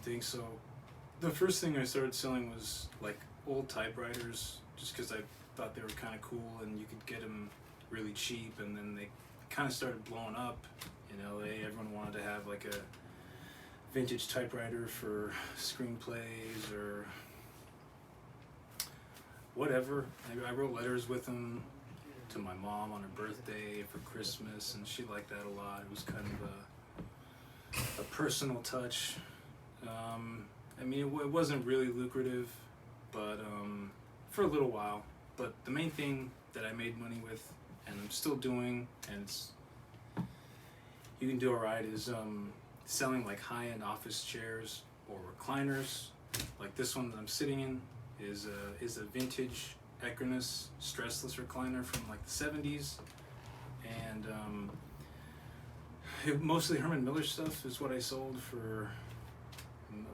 think. So the first thing I started selling was like old typewriters, just because I thought they were kind of cool and you could get them really cheap. And then they kind of started blowing up in LA. Everyone wanted to have like a vintage typewriter for screenplays or whatever. I wrote letters with them to my mom on her birthday, for Christmas, and she liked that a lot. It was kind of a personal touch. I mean, it wasn't really lucrative, but for a little while. But the main thing that I made money with, and I'm still doing, and you can do alright, is selling like high-end office chairs or recliners. Like this one that I'm sitting in is a vintage Equinus stressless recliner from like the 70s, and mostly Herman Miller stuff is what I sold for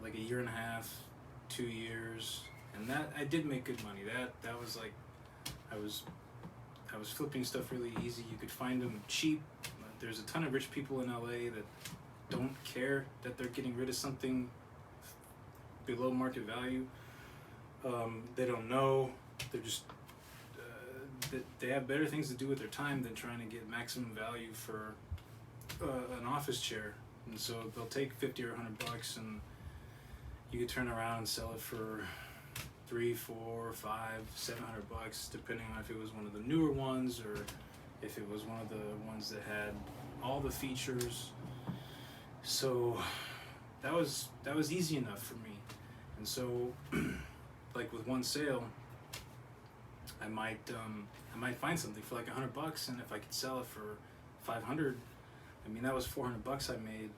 like a year and a half, 2 years, and that I did make good money. That was like I was flipping stuff really easy. You could find them cheap. There's a ton of rich people in LA that don't care that they're getting rid of something below market value. They don't know. They're just they have better things to do with their time than trying to get maximum value for an office chair. And so they'll take 50 or $100, and you could turn around and sell it for $300, $400, $500, $700, depending on if it was one of the newer ones or if it was one of the ones that had all the features. So that was easy enough for me. And so like with one sale, I might find something for like $100, and if I could sell it for $500, I mean, that was $400 I made.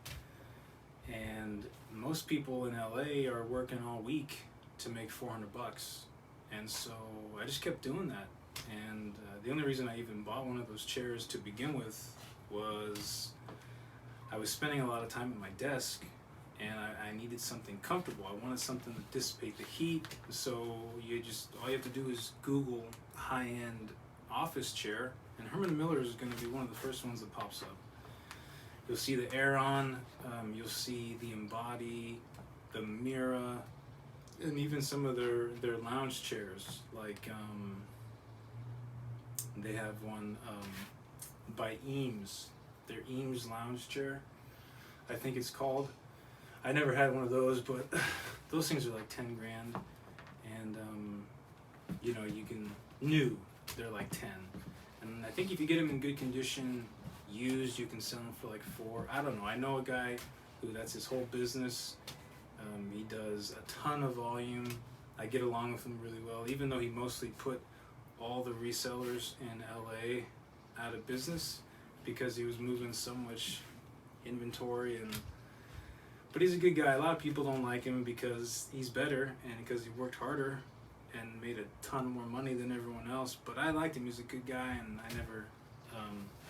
And most people in LA are working all week to make $400, and so I just kept doing that. And the only reason I even bought one of those chairs to begin with was I was spending a lot of time at my desk, and I needed something comfortable. I wanted something to dissipate the heat. So all you have to do is Google high-end office chair, and Herman Miller is going to be one of the first ones that pops up. You'll see the Aeron, you'll see the Embody, the Mira, and even some of their lounge chairs. Like they have one by Eames, their Eames lounge chair, I think it's called. I never had one of those, but those things are like 10 grand, and you know, they're like 10. And I think if you get them in good condition, used, you can sell them for like 4. I don't know. I know a guy who that's his whole business. He does a ton of volume. I get along with him really well, even though he mostly put all the resellers in LA out of business because he was moving so much inventory. But he's a good guy. A lot of people don't like him because he's better and because he worked harder and made a ton more money than everyone else. But I liked him. He's a good guy, and I never.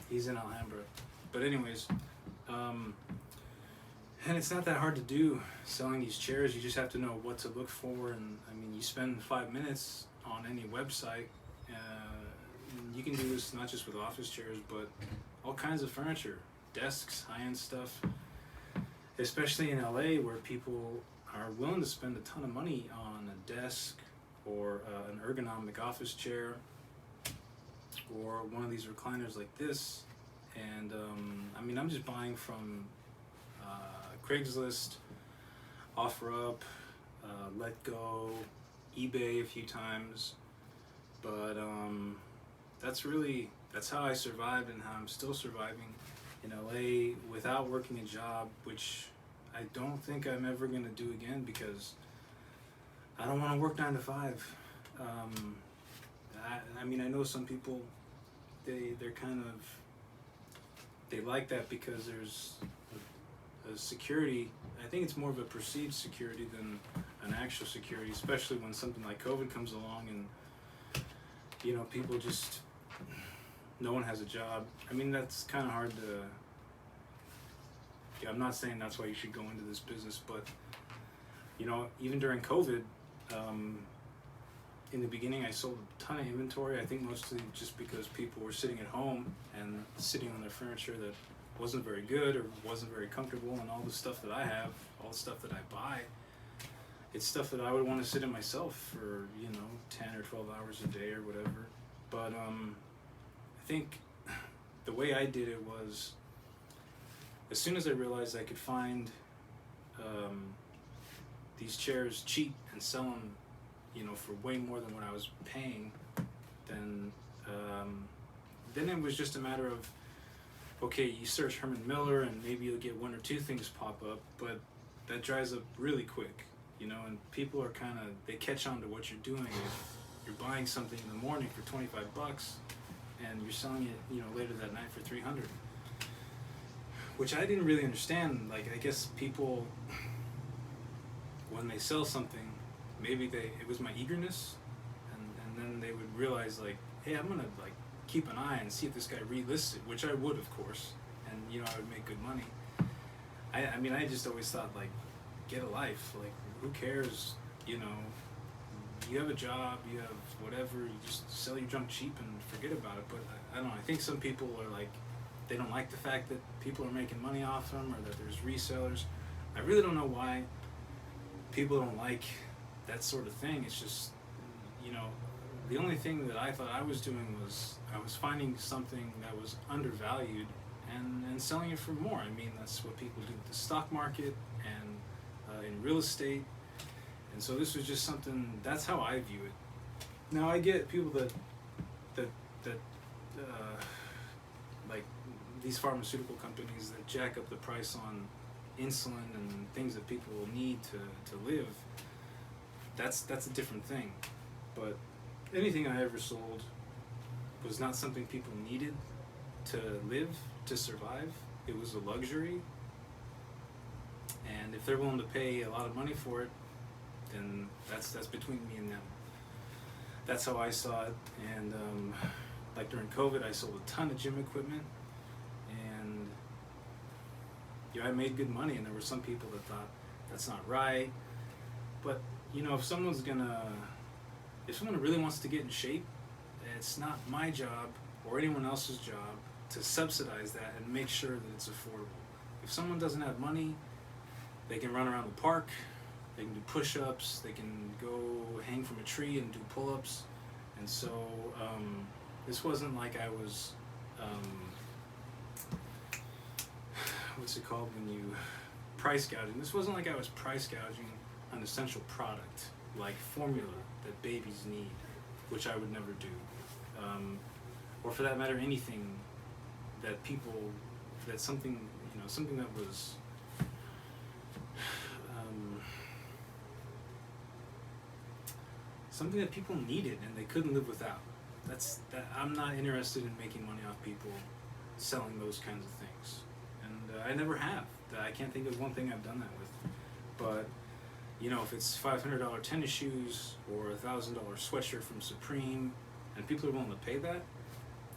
He's in Alhambra. But anyways, and it's not that hard to do selling these chairs. You just have to know what to look for, and I mean, you spend 5 minutes on any website. You can do this not just with office chairs, but all kinds of furniture, desks, high-end stuff. Especially in LA, where people are willing to spend a ton of money on a desk or an ergonomic office chair or one of these recliners like this. And I mean, I'm just buying from Craigslist, OfferUp, LetGo, eBay a few times. But that's how I survived and how I'm still surviving in LA without working a job, which I don't think I'm ever going to do again because I don't want to work 9 to 5. I mean, I know some people, they're kind of, they like that because there's a security. I think it's more of a perceived security than an actual security, especially when something like COVID comes along and, you know, people just, no one has a job. I mean, that's kind of hard to, I'm not saying that's why you should go into this business, but, you know, even during COVID, in the beginning I sold a ton of inventory. I think mostly just because people were sitting at home and sitting on their furniture that wasn't very good or wasn't very comfortable, and all the stuff that I have, all the stuff that I buy, it's stuff that I would want to sit in myself for 10 or 12 hours a day or whatever. But I think the way I did it was, as soon as I realized I could find these chairs cheap and sell them, for way more than what I was paying, then it was just a matter of, okay, you search Herman Miller and maybe you'll get one or two things pop up, but that dries up really quick, and people are they catch on to what you're doing. If you're buying something in the morning for $25 and you're selling it, later that night for $300, which I didn't really understand. Like, I guess people, when they sell something, maybe it was my eagerness, and then they would realize, like, hey, I'm gonna keep an eye and see if this guy relists it, which I would, of course, and I would make good money. I mean, I just always thought, like, get a life, like, who cares, you have a job, you have whatever, you just sell your junk cheap and forget about it. But I don't know, I think some people are like, they don't like the fact that people are making money off them, or that there's resellers. I really don't know why people don't like that sort of thing. It's just, the only thing that I thought I was doing was I was finding something that was undervalued and selling it for more. I mean, that's what people do with the stock market and in real estate. And so this was just something, that's how I view it. Now, I get people that like these pharmaceutical companies that jack up the price on insulin and things that people need to live. That's a different thing. But anything I ever sold was not something people needed to live, to survive. It was a luxury. And if they're willing to pay a lot of money for it, then that's between me and them. That's how I saw it. And like during COVID, I sold a ton of gym equipment, and I made good money. And there were some people that thought that's not right. But if someone really wants to get in shape, it's not my job or anyone else's job to subsidize that and make sure that it's affordable. If someone doesn't have money, they can run around the park, they can do push-ups, they can go hang from a tree and do pull-ups. And so this wasn't like I was, what's it called when you price gouging? This wasn't like I was price gouging an essential product like formula that babies need, which I would never do. Or for that matter, anything that something that was something that people needed and they couldn't live without. I'm not interested in making money off people selling those kinds of things, and I never have. I can't think of one thing I've done that with. But if it's $500 tennis shoes or $1,000 sweatshirt from Supreme, and people are willing to pay that,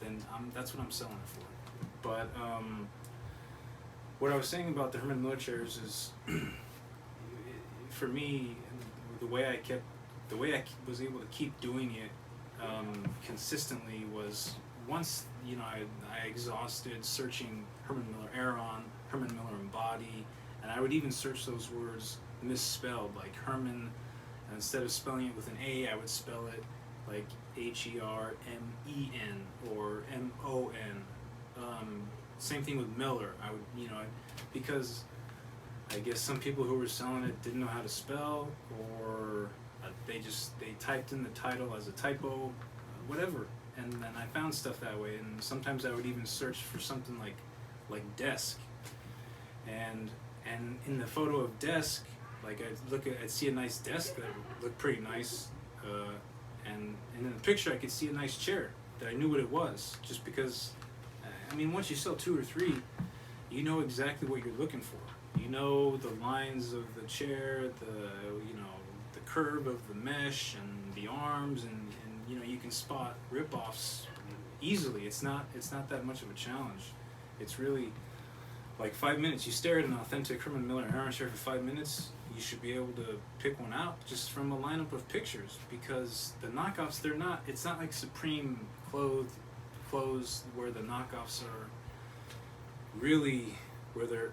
then that's what I'm selling it for. But what I was saying about the Herman Miller chairs is, for me, the way I was able to keep doing it consistently was, once I exhausted searching Herman Miller Aeron, Herman Miller Embody, and I would even search those words misspelled, like Herman, and instead of spelling it with an A, I would spell it like HERMEN or MON. Same thing with Miller. I would, because I guess some people who were selling it didn't know how to spell, or they typed in the title as a typo, whatever. And then I found stuff that way. And sometimes I would even search for something like desk. And in the photo of desk, like I'd see a nice desk that looked pretty nice, and in the picture I could see a nice chair that I knew what it was, just because, I mean, once you sell 2 or 3, you know exactly what you're looking for. You know the lines of the chair, the curve of the mesh and the arms, and you can spot rip-offs easily. It's not that much of a challenge. It's really like 5 minutes. You stare at an authentic Herman Miller Aeron chair for 5 minutes, you should be able to pick one out just from a lineup of pictures, because the knockoffs, it's not like Supreme clothes where the knockoffs are really where they're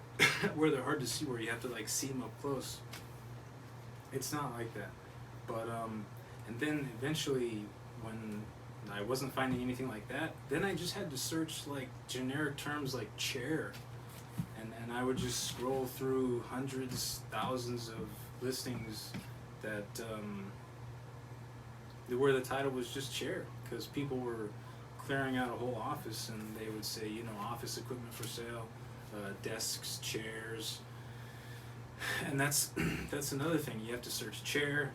where they're hard to see, where you have to like see them up close. It's not like that. But and then eventually when I wasn't finding anything like that, then I just had to search like generic terms like chair, and I would just scroll through hundreds, thousands of listings that where the title was just chair, because people were clearing out a whole office and they would say, you know, office equipment for sale, desks, chairs, and that's that's another thing. You have to search chair,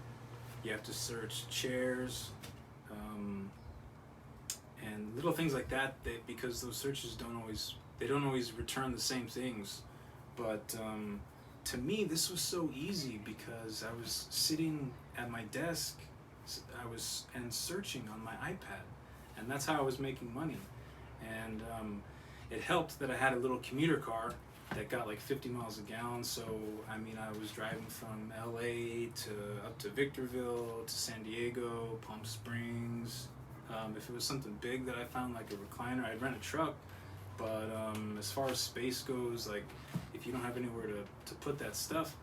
you have to search chairs, and little things like that. Because those searches don't always return the same things. But to me, this was so easy because I was sitting at my desk, and searching on my iPad, and that's how I was making money. And it helped that I had a little commuter car that got like 50 miles a gallon. So I mean, I was driving from LA to up to Victorville to San Diego, Palm Springs. If it was something big that I found, like a recliner, I'd rent a truck. But as far as space goes, like if you don't have anywhere to put that stuff,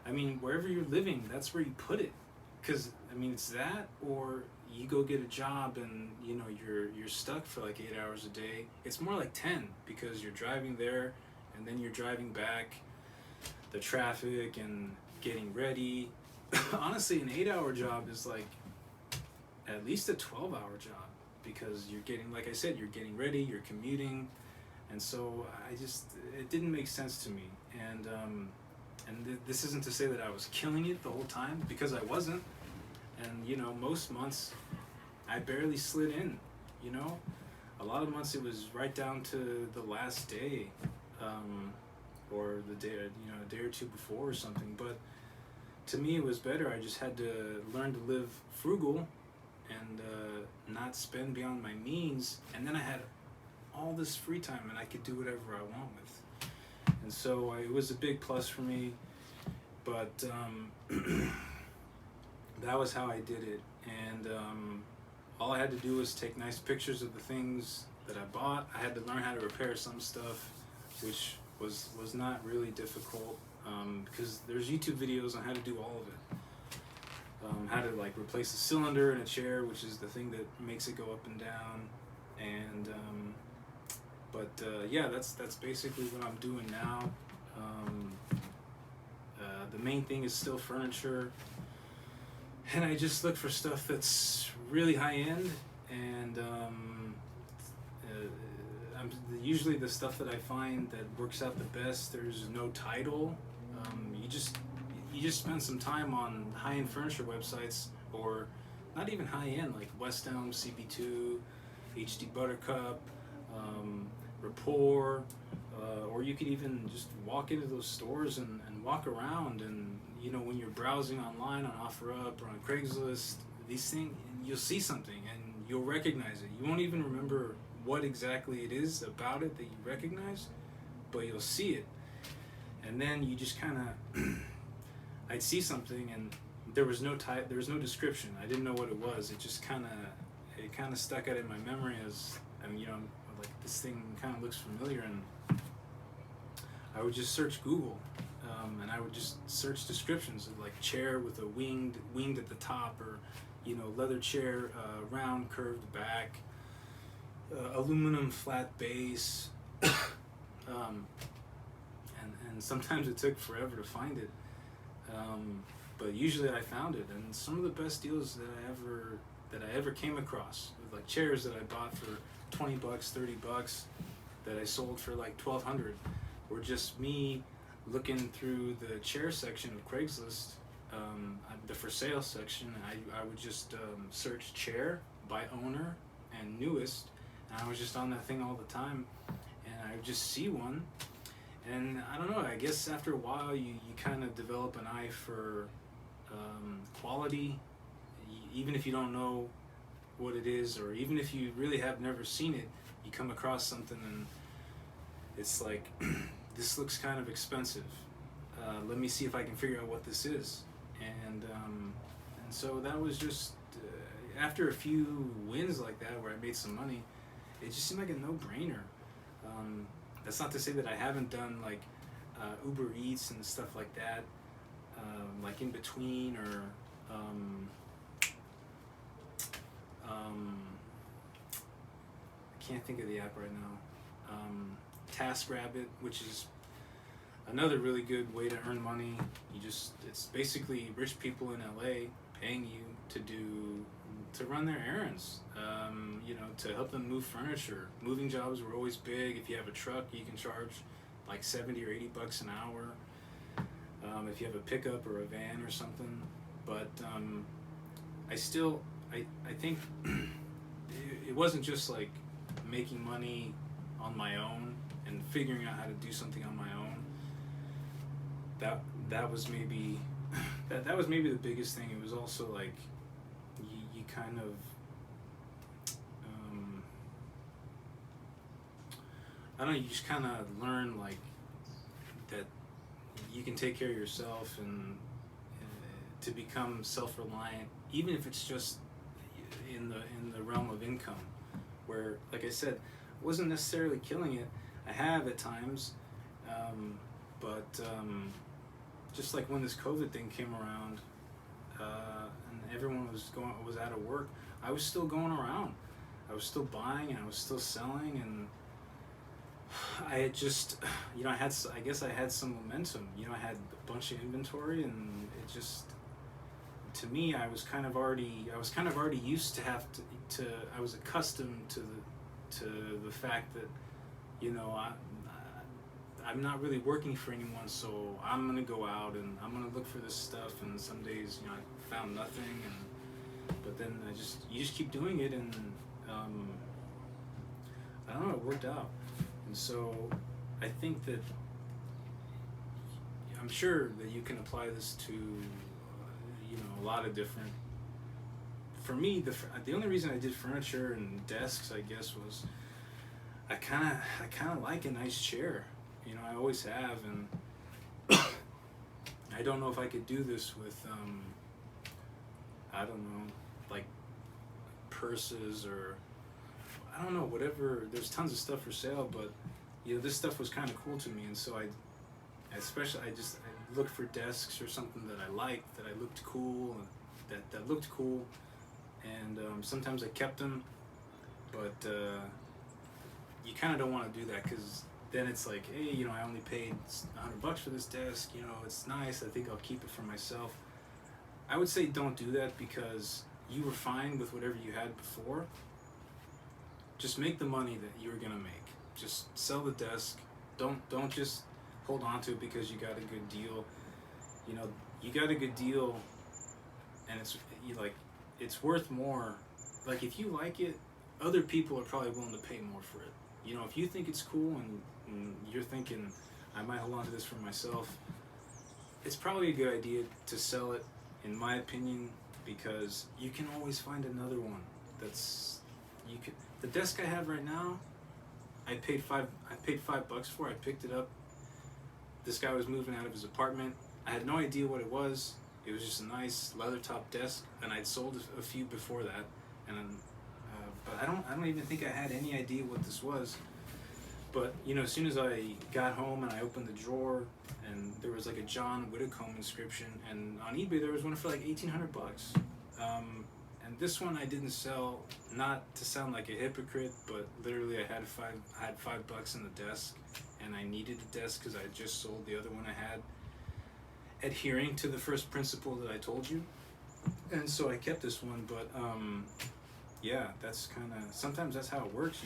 I mean, wherever you're living, that's where you put it. Because I mean, it's that, or you go get a job and you know you're stuck for like 8 hours a day. It's more like 10, because you're driving there and then you're driving back, the traffic and getting ready. Honestly, an 8-hour job is like at least a 12-hour job, because you're getting, like I said, you're getting ready, you're commuting, and so it didn't make sense to me. And this isn't to say that I was killing it the whole time, because I wasn't. And you know, most months I barely slid in. You know, a lot of months it was right down to the last day, or the day, you know, a day or two before or something. But to me, it was better. I just had to learn to live frugal and not spend beyond my means, and then I had all this free time and I could do whatever I want with. And so it was a big plus for me. But that was how I did it. And all I had to do was take nice pictures of the things that I bought. I had to learn how to repair some stuff, which was not really difficult, because there's YouTube videos on how to do all of it. How to like replace a cylinder in a chair, which is the thing that makes it go up and down. And yeah, that's basically what I'm doing now. The main thing is still furniture, and I just look for stuff that's really high end. And usually the stuff that I find that works out the best, there's no title. You just spend some time on high-end furniture websites, or not even high-end, like West Elm, CB2, HD Buttercup, Rapport, or you could even just walk into those stores and walk around, and you know, when you're browsing online on OfferUp or on Craigslist, these things, you'll see something and you'll recognize it. You won't even remember what exactly it is about it that you recognize, but you'll see it. And then you just kind of I'd see something and there was no description. I didn't know what it was. It just kind of stuck out in my memory as, I mean, you know, like, this thing kind of looks familiar, and I would just search Google, and I would just search descriptions of like chair with a winged at the top, or you know, leather chair, round curved back, aluminum flat base, and sometimes it took forever to find it. But usually I found it, and some of the best deals that I ever came across, like chairs that I bought for $20, $30, that I sold for like $1,200, were just me looking through the chair section of Craigslist, the for sale section. I would just search chair by owner and newest, and I was just on that thing all the time, and I would just see one. And I don't know, I guess after a while you kind of develop an eye for quality, even if you don't know what it is, or even if you really have never seen it, you come across something and it's like, this looks kind of expensive. Let me see if I can figure out what this is. And so that was just, after a few wins like that where I made some money, it just seemed like a no-brainer. That's not to say that I haven't done like Uber Eats and stuff like that, like in between, or I can't think of the app right now. TaskRabbit, which is another really good way to earn money. It's basically rich people in LA paying you to run their errands, to help them move furniture. Moving jobs were always big. If you have a truck, you can charge like 70 or 80 bucks an hour. If you have a pickup or a van or something. But I think it wasn't just like making money on my own and figuring out how to do something on my own. That was maybe that was maybe the biggest thing. It was also like you kind of I don't know, you just kind of learn like that you can take care of yourself and to become self-reliant, even if it's just in the realm of income, where, like I said, I wasn't necessarily killing it. I have at times, but just like when this COVID thing came around, and everyone was out of work, I was still going around. I was still buying and I was still selling, and I had just, I guess I had some momentum. I had a bunch of inventory, and it just, to me, I was kind of already used to I was accustomed to the fact that, I'm not really working for anyone, so I'm gonna go out and I'm gonna look for this stuff, and some days, I found nothing, but then you just keep doing it, and I don't know, it worked out. And so I think that I'm sure that you can apply this to a lot of different. For me, the only reason I did furniture and desks, I guess, was I kind of like a nice chair. I always have, and I don't know if I could do this with I don't know, like purses, or I don't know, whatever. There's tons of stuff for sale, but this stuff was kind of cool to me, and so I looked for desks or something that I liked, that I looked cool, and that looked cool, and sometimes I kept them, but you kind of don't want to do that, because then it's like, hey, I only paid $100 for this desk, it's nice, I think I'll keep it for myself. I would say don't do that, because you were fine with whatever you had before. Just make the money that you were gonna make. Just sell the desk. Don't just hold on to it because you got a good deal. You got a good deal, and it's worth more. Like, if you like it, other people are probably willing to pay more for it. If you think it's cool and you're thinking, I might hold on to this for myself, it's probably a good idea to sell it, in my opinion, because you can always find another one the desk I have right now, I paid $5 for. I picked it up. This guy was moving out of his apartment. I had no idea what it was. It was just a nice leather top desk, and I'd sold a few before that, and but I don't even think I had any idea what this was. But as soon as I got home and I opened the drawer, and there was like a John Whitcomb inscription, and on eBay there was one for like $1,800. And this one I didn't sell, not to sound like a hypocrite, but literally I had $5 in the desk, and I needed a desk because I had just sold the other one I had, adhering to the first principle that I told you. And so I kept this one, but yeah, that's kind of, sometimes that's how it works.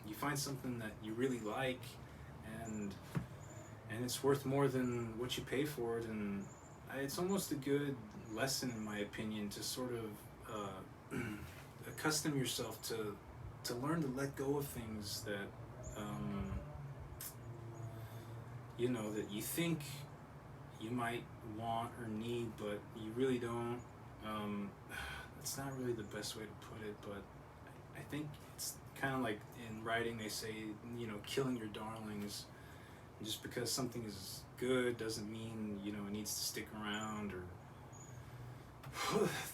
You find something that you really like, and it's worth more than what you pay for it, and it's almost a good lesson, in my opinion, to sort of accustom yourself to learn to let go of things that that you think you might want or need, but you really don't. That's not really the best way to put it, but I think it's kind of like in writing they say, killing your darlings. And just because something is good doesn't mean it needs to stick around, or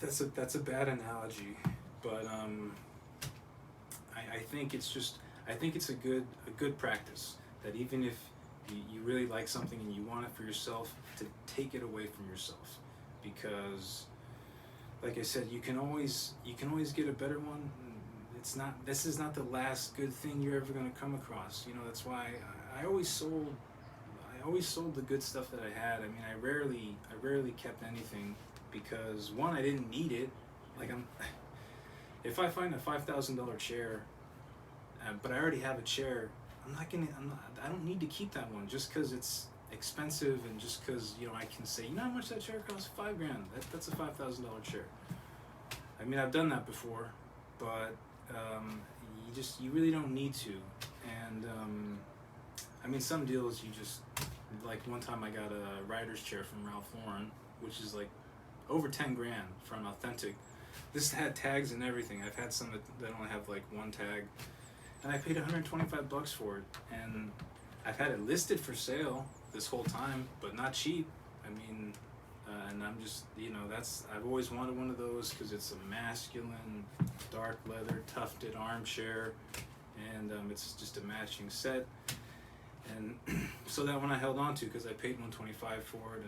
that's a bad analogy, but I think it's a good practice. that even if you really like something and you want it for yourself, to take it away from yourself, because like I said, you can always get a better one. This is not the last good thing you're ever going to come across. You know, that's why I always sold the good stuff that I had. I mean, I rarely kept anything, because one, I didn't need it. Like, if I find a $5,000 chair, but I already have a chair, I don't need to keep that one just because it's expensive, and just because, you know, I can say, you know how much that chair costs? $5,000. That's a $5,000 chair. I mean, I've done that before, but you really don't need to. And I mean, some deals you just, like one time I got a writer's chair from Ralph Lauren, which is like over 10 grand for an authentic. This had tags and everything. I've had some that only have like one tag, and I paid $125 for it. And I've had it listed for sale this whole time, but not cheap. I mean, and I'm just, you know, I've always wanted one of those, because it's a masculine, dark leather, tufted armchair, and it's just a matching set. And so that one I held on to, because I paid $125 for it.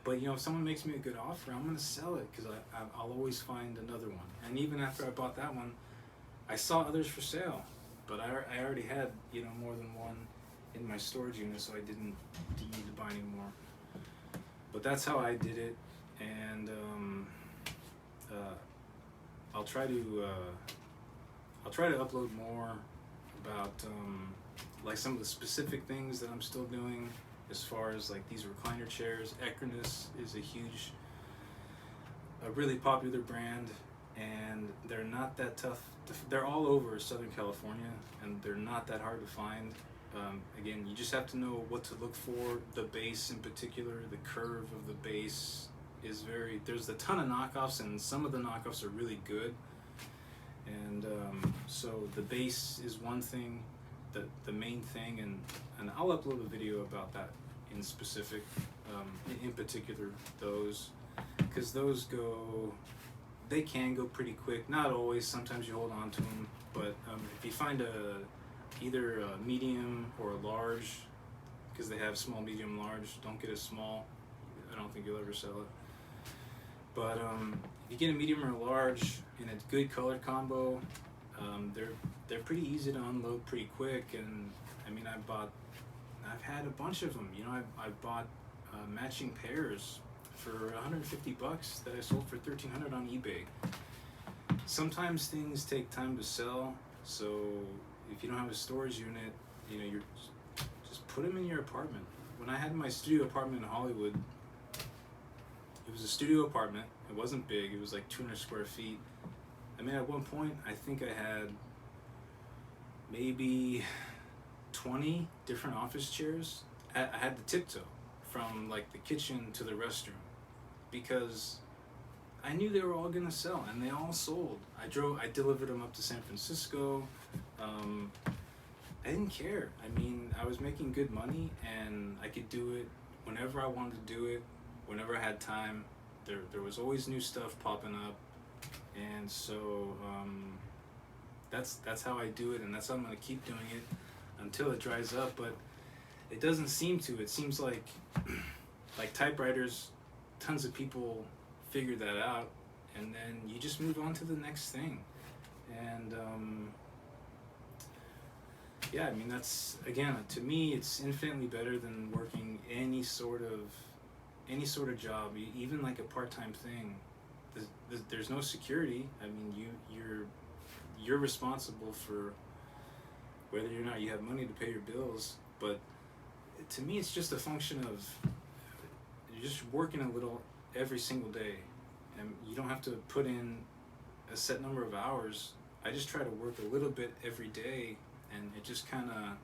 But you know, if someone makes me a good offer, I'm gonna sell it, because I'll always find another one. And even after I bought that one, I saw others for sale, but I already had, you know, more than one in my storage unit, so I didn't need to buy any more. But that's how I did it, and I'll try to upload more about like some of the specific things that I'm still doing, as far as like these recliner chairs. Equinus is a really popular brand, and they're not that tough. They're all over Southern California, and they're not that hard to find. Again, you just have to know what to look for. The base in particular, the curve of the base is there's a ton of knockoffs, and some of the knockoffs are really good. And so the base is one thing, the main thing, and I'll upload a video about that in specific, in particular those, because those they can go pretty quick. Not always, sometimes you hold on to them, but if you find either a medium or a large, because they have small, medium, large, don't get a small. I don't think you'll ever sell it. But if you get a medium or a large in a good color combo, they're pretty easy to unload pretty quick. And I mean, I've had a bunch of them. You know, I've bought matching pairs for $150 that I sold for $1,300 on eBay. Sometimes things take time to sell, so if you don't have a storage unit, you know, just put them in your apartment. When I had my studio apartment in Hollywood, it was a studio apartment. It wasn't big. It was like 200 square feet. I mean, at one point, I think I had maybe 20 different office chairs. I had the tiptoe from like the kitchen to the restroom, because I knew they were all gonna sell, and they all sold. I delivered them up to San Francisco. I didn't care. I mean, I was making good money, and I could do it whenever I wanted to do it, whenever I had time. There was always new stuff popping up, and so that's how I do it, and that's how I'm gonna keep doing it until it dries up. But it doesn't seem to. It seems like typewriters, tons of people figure that out, and then you just move on to the next thing. And yeah, I mean, that's, again, to me, it's infinitely better than working any sort of job, even like a part-time thing. There's no security. I mean, you're responsible for whether or not you have money to pay your bills. But to me, it's just a function of you're just working a little every single day, and you don't have to put in a set number of hours. I just try to work a little bit every day, and it just kind of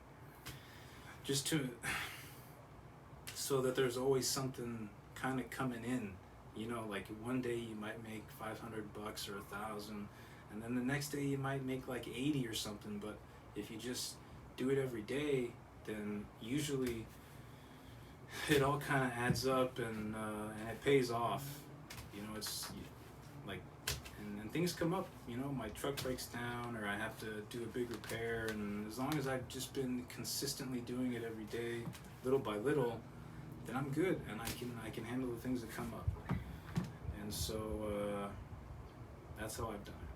so that there's always something kind of coming in. You know, like one day you might make $500 or $1,000, and then the next day you might make like 80 or something. But if you just do it every day, then usually it all kind of adds up, and it pays off. You know, it's like, and things come up. You know, my truck breaks down, or I have to do a big repair, and as long as I've just been consistently doing it every day, little by little, then I'm good, and I can handle the things that come up. And so that's how I've done it.